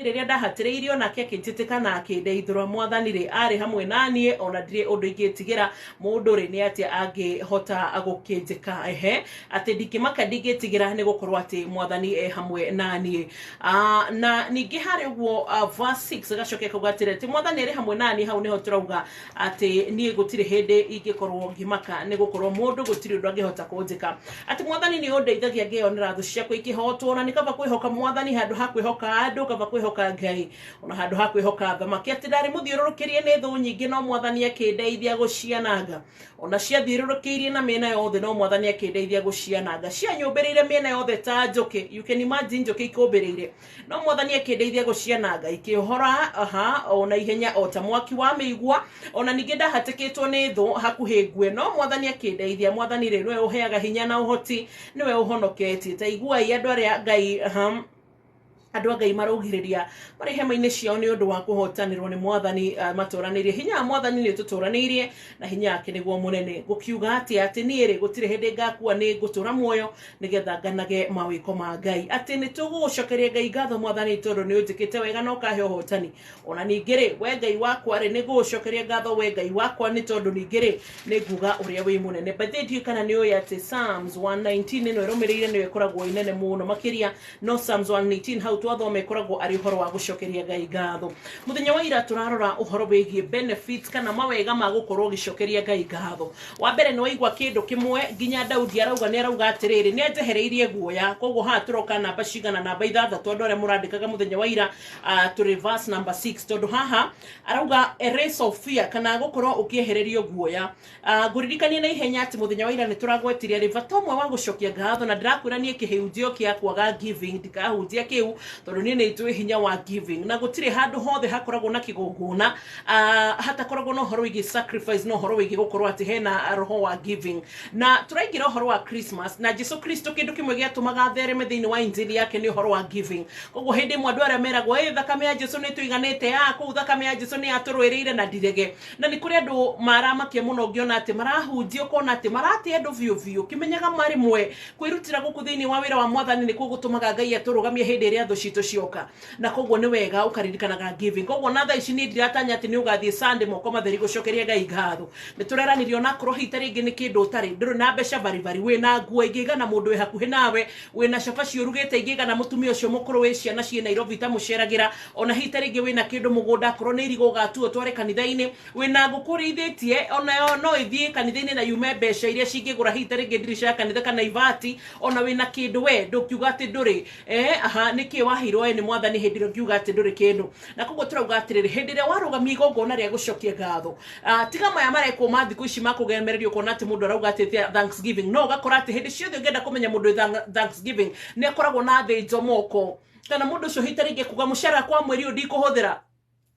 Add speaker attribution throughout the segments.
Speaker 1: riria ndahatiriirio nake akinjitika na akindeithura mwathani ri ari hamwe nanie ona ndire undu ingitigira mundu ri ni atia angihota agukinjika ati ndikimaka ndingitigira ni gukorwo ati mwathani hamwe nanie na ningi hari guo verse 6 gacoke kugatire ati mwathani ri hamwe nanie hau niho turauga ati nie gutire hindi ingikorwo ngimaka ni gukorwo mundu gutire undu angihota kunjika ati mwathani ni undeithagia ngionera thu ciakwa ikihotwo na nikaba kwihoka mwathani handu ha kwihoka andu kaba kwihoka Ngai ona handu ha kwihoka thamaki ati ndari muthiururukirie ni thu nyingi no mwathani akindeithia guciananga ona ciathiururukirie na miena yothe no mwathani akindeithia guciananga cia nyumbireire miena yothe ta njuki you can imagine njuki ikumbireire no mwathani akindeithia guciananga ikihora ona ihenya ota mwaki wa meigua ona ningi ndahatikitwo ni thu hakuhi ngue no mwathani akindeithia mwathani ri niwe uheaga hinya na uhoti niwe uhonoketie ta igua andu aria Ngai andu Ngai marugiriria mari hema-ini ciao ni undu wa kuhotanirwo ni mwathani maturanirie hinya mwathani ni tuturanirie na hinya yake niguo munene gukiuga ati ni ri gutire hindi ngakua ni ngutura muoyo nigetha nganage mawiko ma Ngai ati ni tugucokeria Ngai ngatho mwathani tondu ni unjikite wega no kahe uhotani ona ningi ri we Ngai wakwa ri ni gucokeria ngatho we Ngai wakwa ni tondu ningi ri ni nguga uria wi munene but then kana ni uya ati Psalms 119 no iromereire ni wekoragwo inene muno makiria no Psalms 119 how twathome koragwo ari uhoro wa gucokeria Ngai ngatho muthenya wa ira turarora uhoro wigie benefits kana mawega ma gukorwo gicokeria Ngai ngatho wa mbere ni waigwa kindu kimwe nginya Daudi arauga ni arauga atiriri ni ajehereirie guoya koguo ha turoka namba cigana namba 6 tondu aria murandikaga muthenya wa ira to reverse number 6 tondu haha arauga erase of fear kana gukorwo ukiehererio guoya nguririkanie na ihenya ati muthenya wa ira ni turagwetiria rivatomwe wa gucokia ngatho na ndirakwira nie kihunjio kia kwaga giving ndikahunjia kiu tondu ni itwe hinya wa giving na gutire handu hothe hakoragwo na kigongona hatakoragwo no horo wigi sacrifice no horo wigi gukorwo ati hena roho wa giving na turaigira horo wa Christmas na Jesu Kristo kindu kimwe giatumaga thereme thiini wa injili yake ni horo wa giving koguo hindi mwandu aria meragwo thakame ya Jesu ni tuiganite ku thakame ya Jesu ni aturwirire na ndirege na ni kuri andu maramakia muno ngiona ati marahunjio kona ati marate andu viu kimenyaga mari mwe kwirutira guku thiini wa wira wa mwathani ni kugutumaga Ngai aturugamie hindi ria thu citu cioka na koguo ni wega ukaririkanaga giving koguo na thaa ici ni ndiratanya ati ni ugathie Sunday moko matheri gucokeria Ngai ngatho ni tureranirio na kro hita ringi ni kindu utari nduru na mbeca bari we na nguo ingiga na mundu we hakuhi nawe we na cabaci urugite ingiga na mutumia ucio mukuru we ciana cie Nairobi ta muceragira ona hita ringi we na kindu mugunda kro ni irigo gatuo tware kanitha-ini we na ngukurithitie ona no ithie kanitha-ini na yume mbeca iria cingigura hita ringi dirisha kanitha kana ivati ona we na kindu we ndukiuga ati nduri niki wahirwo ni mwathani hindi ro kiuga ati nduri kindu na koguo turauga atiriri hindi ria warugamia igongona ria gucokia ngatho tiga maya mareko mathiku ici makugemererio kona ati mundu arauga ati Thanksgiving no gakora ati hindi ciothe ngenda kumenya mundu Thanksgiving ni akoragwo na thinjo moko kana mundu ucio hita ringi kuga mucara kwa mweri ndikuhuthira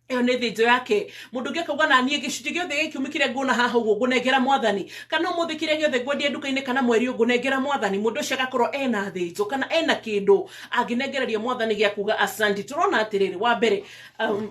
Speaker 1: iyo ni thinjo yake mundu ngekuga na nie gicunji giothe gikiumikire nguna haha uguo ngunengera mwathani kana muthikire giothe ngwendia nduka-ini kana mweri ngunengera mwathani mundu ucio agakorwo ena thinjo kana ena kindu anginengereria mwathani gia kuga asanti turona atiriri wa mbere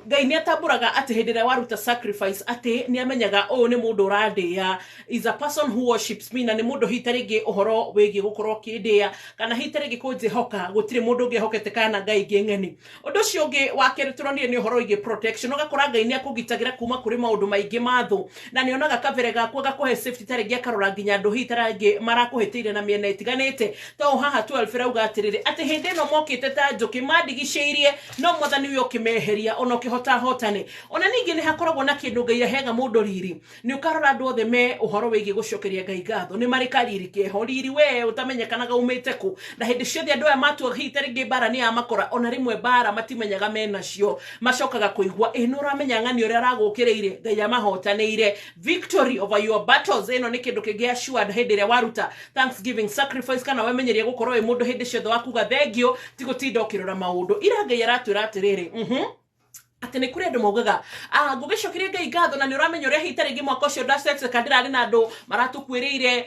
Speaker 1: Ngai ni atamburaga ati hindi ria waruta sacrifice ati ni amenyaga uyu ni mundu urandia is a person who worships me na ni mundu hita ringi uhoro wigi gukorwo kindia kana hita ringi kunjihoka gutire mundu ungihokete kana Ngai ngeng'eni undu ucio ungi wa keri turonire ni uhoro wigi protection ugakora Ngai ni akugitagira kuma kuri maundu maingi mathu na ni onaga kavere gakwa gakuhe safety taringi akarora nginya andu hitarangi marakuhitire na miena itiganite to haha 12 rauga atiriri ati hindi no mokite ta njuki mandigiceirie no mwathani uyo kimeheria ona ukihota hotane ona ningi ni hakoragwo na kindu Ngai ahega mundu riri ni ukarora andu othe me uhoro wigi gucokeria Ngai ngatho ni mari kariri keho riri we utamenyekanaga umite ku na hindi ciothe andu aya matu hitaringi bara ni amakora ona rimwe bara matimenyaga mena cio macokaga kuigwa no ramenya ngani uria ragukireire Ngai amahotaneire victory over your battles eno ni kindu kingi assured hindi ria waruta Thanksgiving sacrifice kana wamenyeria gukorwo we mundu hindi ciothe wakuga thengio tigutinda ukirora maundu ira Ngai aratwira atiriri ati ni kuri andu maugaga ngugicokeria Ngai ngatho na ni uramenya uria hita ringi mwaka ucio ndasex kandirari na andu maratukwirire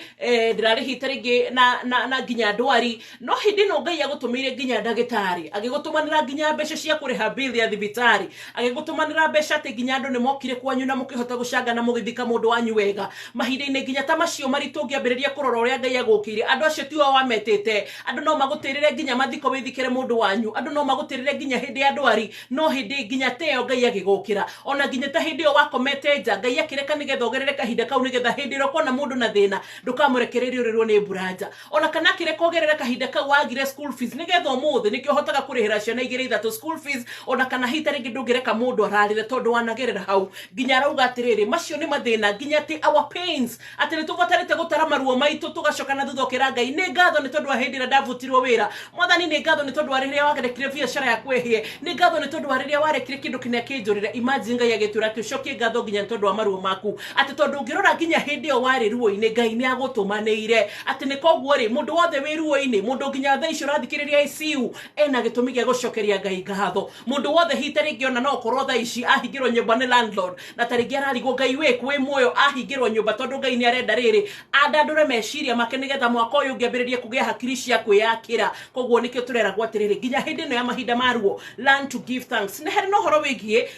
Speaker 1: ndirari hita ringi na nginya ndwari no hindi no Ngai agutumire nginya ndagitari agigutumanira nginya mbeca cia kuriha bill ya thibitari agigutumanira mbeca ati nginya andu ni mokire kwanyu na mukihota gucanga na mugithika mundu wanyu wega mahinda-ini nginya ta macio maritu ngiambiriria kurora uria Ngai agukire andu acio tiwa wametete andu no magutirire nginya mathiko withikire mundu wanyu andu no magutirire nginya hindi ya ndwari no hindi nginya teo Ngai agigukira ona nginya ta hindi yo wakomete nja Ngai akireka nigetha ogerere kahinda kau nigetha hindi ro kona mundu na thina ndukamurekererio rirwo ni buranja ona kana kireka ogerere kahinda kau wagire school fees nigetha umuthi nikio hotaga kurihira ciana igire ithatu school fees ona kana hita ringi ndungireka mundu ararire tondu wanagerera hau nginya arauga atiriri macio ni mathina nginya ti our pains ati ni tubatarite gutara maruo maitu tugacoka na thuthokera Ngai ni ngatho ni tondu wa hindi na ndavutirwo wira mwathani ni ngatho ni tondu wa riria wagerekire biacara ya kwehie ni ngatho ni tondu wa riria warekire kindu kinya kinjurire imagine Ngai agitura ati ucokie ngatho nginya tondu wa maruo maku ati tondu ngirora nginya hindi yo wari ruo-ini Ngai ni agutumanire ati ni koguo ri mundu wothe wi ruo-ini mundu nginya tha icio rathikiriria ICU ena gitumi gia gucokeria Ngai ngatho mundu wothe hita ringi ona no korwo tha ici ahingirwo nyumba ni landlord na taringi ararigwo Ngai we kwi muoyo ahingirwo nyumba tondu Ngai ni arenda riri andandure meciria make nigetha mwaka uyu ngiambiririe kugia hakiri cia kwiyakira koguo nikio tureragwo atiriri nginya hindi no ya mahinda maruo learn to give thanks ni hari no horo wigie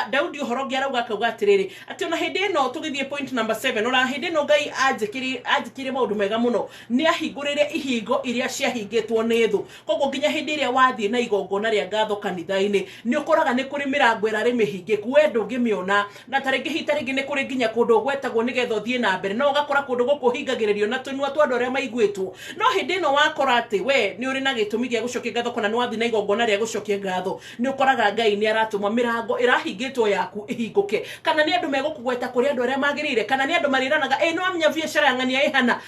Speaker 1: Daudi horo ngiarauga akauga atiriri ati ona hindi no tugithie point number 7 ona hindi no Ngai ajikire maundu mega muno ni ahingurire ihingo iria ciahingitwo ni thu koguo nginya hindi iria wathie na igongona ria ngatho kanitha-ini ni ukoraga ni kuri mirango irari mihingiku we ndungimiona na taringi hita ringi ni kuri nginya kundu gwetagwo nigetha uthie na mbere no ugakora kundu guku hingagiririo na tunyua twa andu aria maiguitwo no hindi no wakora ati we ni uri na gitumi gia gucokia ngatho kana ni wathie na igongona ria gucokia ngatho ni ukoraga Ngai ni aratuma mirango irahingitwo yaku ihinguke kana ni andu megukugweta kuri andu aria magirire kana ni andu mariranaga no amenya biacara ngania ihana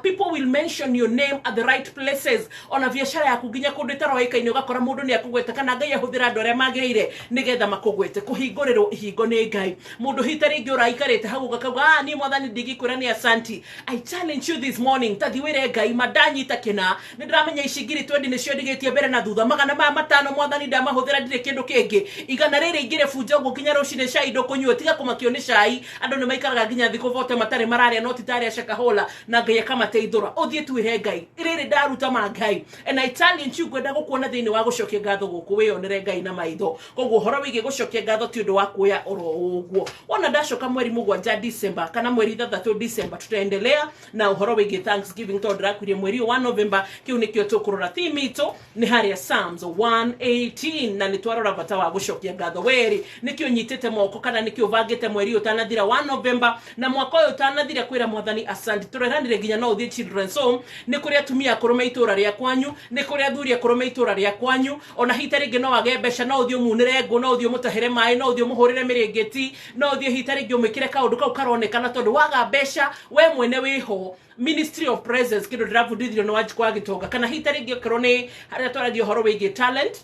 Speaker 1: people will mention your name at the right places ona biacara yaku nginya kundu itaroikaine ugakora mundu ni akugweta kana Ngai ahuthira andu aria magirire nigetha makugwete kuhingurirwo ihingo ni Ngai mundu hita ringi uraikarite hau gakauga ni mwathani ndigikwira ni asanti I challenge you this morning tathiwire Ngai madanyi takina ni ndiramenya icigiri 20 nicio ndigitie mbere na thutha magana ma matano mwathani ndamahuthira ndire kindu kingi igana riri ingire funja ngo nginya rucine cai ndo kunyua tiga kumakio ni cai andu ni maikaraga nginya thiko vote matare mararia no titari acakahola na Ngai akamateithura uthie tuire Ngai iriri ndaruta ma Ngai and I challenge you kwenda gukuona thiini wa gucokia ngatho guku wiyonere Ngai na maitho koguo horo wigi gucokia ngatho ti undu wa kuya oro uguo ona ndacoka mweri mugwanja December kana mweri 3 December tutaendelea na uhoro wigi Thanksgiving tondu rakwirie mweri wa November kiu nikio tukurora theme ito ni haria Psalms 118 na ni twarora bata wa gucokia ngatho weri nikio nyitete moko kana nikio vangite mweri utanathira wa November na mwaka uyu utanathira kwira mwathani asante tureranire nginya no uthie children's home ni kuria atumia kurume itura ria kwanyu ni kuria athuri kurume itura ria kwanyu ona hita ringi no wage mbeca no uthie munire ngo no uthie mutahere mai no uthie muhurire mirengeti no uthie hita ringi umikire kaundu kau karonekana tondu waga mbeca we mwene wiho Ministry of Presence kindu ndiravundithio no wajikwa gitonga kana hita ringi korone haria twaragio horo wigi talent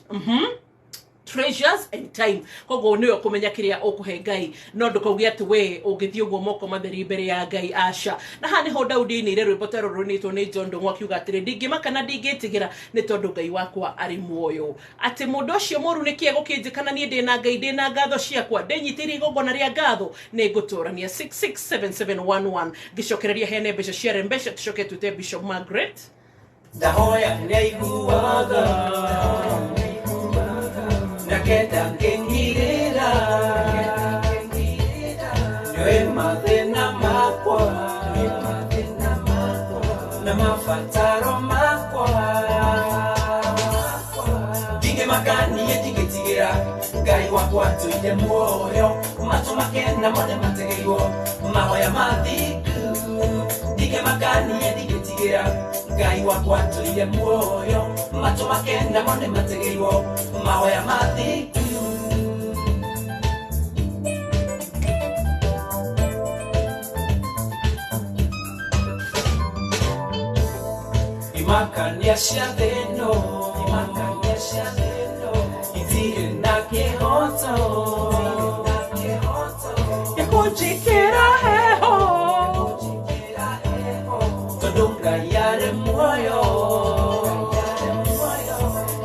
Speaker 1: treasures and time koguo niyo kumenya kiria ukuhe Ngai no ndukaugia ati we ungithie uguo moko matheri mbere ya Ngai aca na hani ho Daudi ni re rwimbo tero runitwo ni John Ndung'u akiuga atiri ndingimaka na ndingitigira ni tondu Ngai wakwa ari muoyo ati mundu ucio muru nikie gukinjikana ni ndina Ngai ndina ngatho ciakwa ndenyitiri igongona ria ngatho ni nguturania 667711 gicokereria hene mbeca cia mbeca tucoke tute Bishop Margaret
Speaker 2: ndahoya ndeiguaga nakenda ngengirira yoe mathina makwa na mafataro makwa ndingemakanie ndingetigira Ngai wakwa tuite muoyo macho makena mothe mategeirwo mahoya mathiku ndingemakanie ndingetigira Ngai wakwa tuite muoyo macho makena mothe mategeirwo mahoya mathiku imakania cia thino itire na kihoto ikunjikira heho tondu Ngai ari muoyo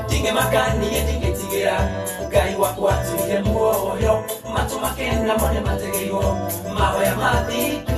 Speaker 2: ndingemakanie ndingetigira Ngai wakwa tuire muoyo na mone mategeirwo mahoya mathika